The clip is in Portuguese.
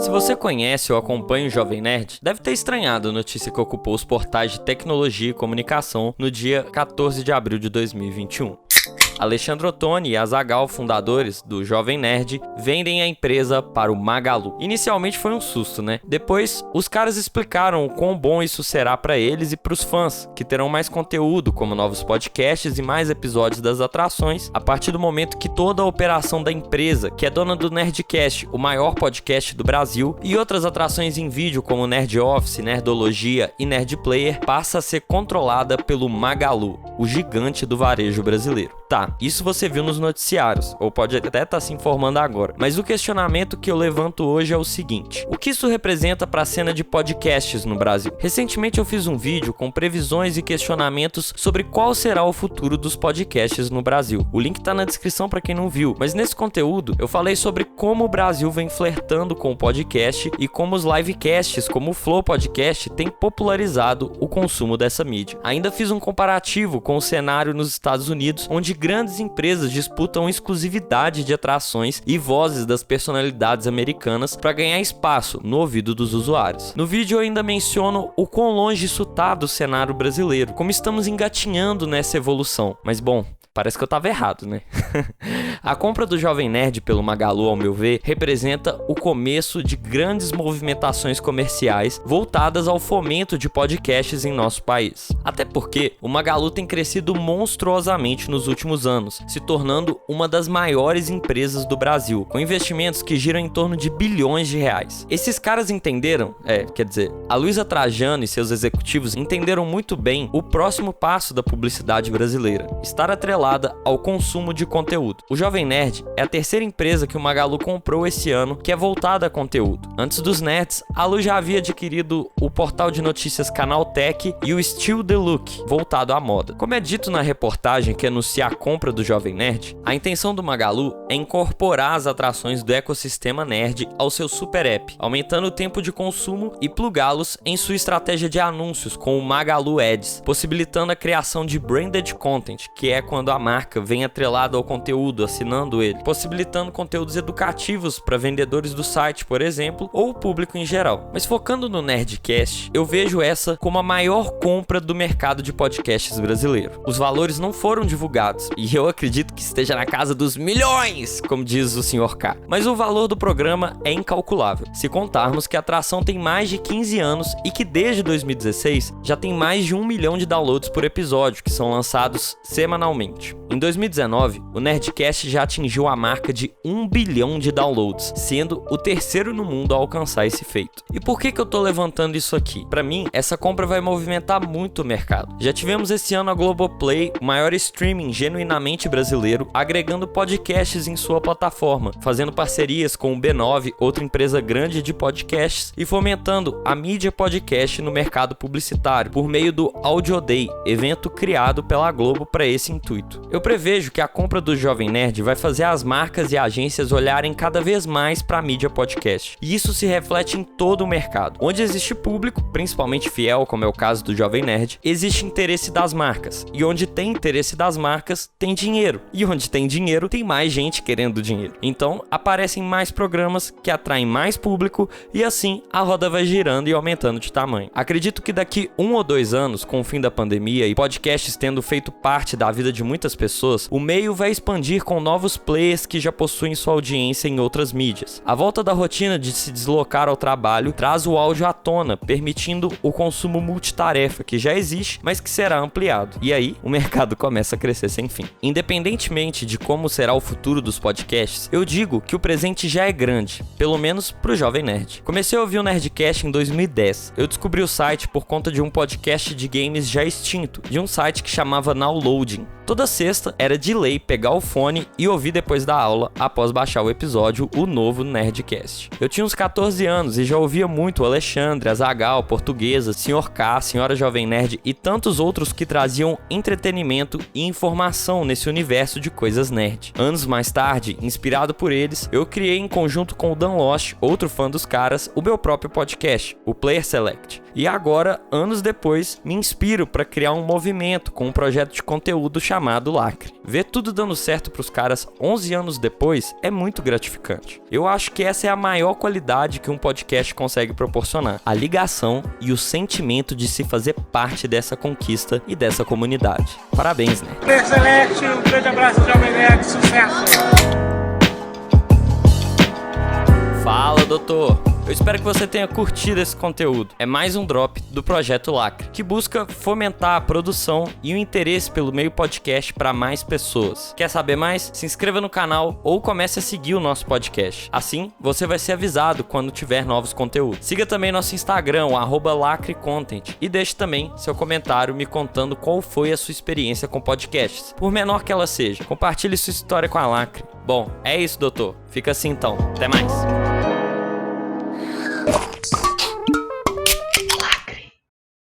Se você conhece ou acompanha o Jovem Nerd, deve ter estranhado a notícia que ocupou os portais de tecnologia e comunicação no dia 14 de abril de 2021. Alexandre Ottoni e Azaghal, fundadores do Jovem Nerd, vendem a empresa para o Magalu. Inicialmente foi um susto, né? Depois, os caras explicaram o quão bom isso será para eles e para os fãs, que terão mais conteúdo, como novos podcasts e mais episódios das atrações, a partir do momento que toda a operação da empresa, que é dona do Nerdcast, o maior podcast do Brasil, e outras atrações em vídeo como Nerd Office, Nerdologia e Nerd Player, passa a ser controlada pelo Magalu, o gigante do varejo brasileiro. Tá, isso você viu nos noticiários, ou pode até estar se informando agora. Mas o questionamento que eu levanto hoje é o seguinte: o que isso representa para a cena de podcasts no Brasil? Recentemente eu fiz um vídeo com previsões e questionamentos sobre qual será o futuro dos podcasts no Brasil. O link tá na descrição para quem não viu, mas nesse conteúdo eu falei sobre como o Brasil vem flertando com o podcast e como os livecasts, como o Flow Podcast, têm popularizado o consumo dessa mídia. Ainda fiz um comparativo com o cenário nos Estados Unidos, onde grandes empresas disputam exclusividade de atrações e vozes das personalidades americanas para ganhar espaço no ouvido dos usuários. No vídeo eu ainda menciono o quão longe isso tá do cenário brasileiro, como estamos engatinhando nessa evolução. Mas bom, parece que eu tava errado, né? A compra do Jovem Nerd pelo Magalu, ao meu ver, representa o começo de grandes movimentações comerciais voltadas ao fomento de podcasts em nosso país. Até porque o Magalu tem crescido monstruosamente nos últimos anos, se tornando uma das maiores empresas do Brasil, com investimentos que giram em torno de bilhões de reais. Esses caras entenderam, a Luísa Trajano e seus executivos entenderam muito bem o próximo passo da publicidade brasileira: estar atrelada ao consumo de conteúdo. O Jovem Nerd é a terceira empresa que o Magalu comprou esse ano que é voltada a conteúdo. Antes dos nerds, a Lu já havia adquirido o portal de notícias Canaltech e o Still The Look, voltado à moda. Como é dito na reportagem que anuncia a compra do Jovem Nerd, a intenção do Magalu é incorporar as atrações do ecossistema nerd ao seu super app, aumentando o tempo de consumo e plugá-los em sua estratégia de anúncios com o Magalu Ads, possibilitando a criação de branded content, que é quando a marca vem atrelada ao conteúdo, assinando ele, possibilitando conteúdos educativos para vendedores do site, por exemplo, ou o público em geral. Mas focando no Nerdcast, eu vejo essa como a maior compra do mercado de podcasts brasileiro. Os valores não foram divulgados, e eu acredito que esteja na casa dos milhões, como diz o Sr. K. Mas o valor do programa é incalculável, se contarmos que a atração tem mais de 15 anos e que desde 2016 já tem mais de 1 milhão de downloads por episódio, que são lançados semanalmente. Em 2019, o Nerdcast já atingiu a marca de 1 bilhão de downloads, sendo o terceiro no mundo a alcançar esse feito. E por que eu tô levantando isso aqui? Para mim, essa compra vai movimentar muito o mercado. Já tivemos esse ano a Globoplay, o maior streaming genuinamente brasileiro, agregando podcasts em sua plataforma, fazendo parcerias com o B9, outra empresa grande de podcasts, e fomentando a mídia podcast no mercado publicitário, por meio do Audio Day, evento criado pela Globo para esse intuito. Eu prevejo que a compra do Jovem Nerd vai fazer as marcas e agências olharem cada vez mais para a mídia podcast. E isso se reflete em todo o mercado. Onde existe público, principalmente fiel, como é o caso do Jovem Nerd, existe interesse das marcas. E onde tem interesse das marcas, tem dinheiro. E onde tem dinheiro, tem mais gente querendo dinheiro. Então, aparecem mais programas que atraem mais público e assim a roda vai girando e aumentando de tamanho. Acredito que daqui 1 ou 2 anos, com o fim da pandemia e podcasts tendo feito parte da vida de muitas pessoas, o meio vai expandir com novos players que já possuem sua audiência em outras mídias. A volta da rotina de se deslocar ao trabalho traz o áudio à tona, permitindo o consumo multitarefa que já existe, mas que será ampliado. E aí, o mercado começa a crescer sem fim. Independentemente de como será o futuro dos podcasts, eu digo que o presente já é grande, pelo menos pro Jovem Nerd. Comecei a ouvir o Nerdcast em 2010. Eu descobri o site por conta de um podcast de games já extinto, de um site que chamava Nowloading. Toda sexta era de lei pegar o fone e ouvir depois da aula, após baixar o episódio, o novo Nerdcast. Eu tinha uns 14 anos e já ouvia muito o Alexandre, Azaghal, Portuguesa, Sr. K, Senhora Jovem Nerd e tantos outros que traziam entretenimento e informação nesse universo de coisas nerd. Anos mais tarde, inspirado por eles, eu criei em conjunto com o Dan Lost, outro fã dos caras, o meu próprio podcast, o Player Select. E agora, anos depois, me inspiro para criar um movimento com um projeto de conteúdo chamado Lacre. Ver tudo dando certo pros caras 11 anos depois é muito gratificante. Eu acho que essa é a maior qualidade que um podcast consegue proporcionar: a ligação e o sentimento de se fazer parte dessa conquista e dessa comunidade. Parabéns, né? Excelente, um grande abraço, Jovem Nerd, sucesso! Fala, doutor! Eu espero que você tenha curtido esse conteúdo. É mais um drop do Projeto Lacre, que busca fomentar a produção e o interesse pelo meio podcast para mais pessoas. Quer saber mais? Se inscreva no canal ou comece a seguir o nosso podcast. Assim, você vai ser avisado quando tiver novos conteúdos. Siga também nosso Instagram, @lacrecontent, e deixe também seu comentário me contando qual foi a sua experiência com podcasts, por menor que ela seja. Compartilhe sua história com a Lacre. Bom, é isso, doutor. Fica assim então. Até mais.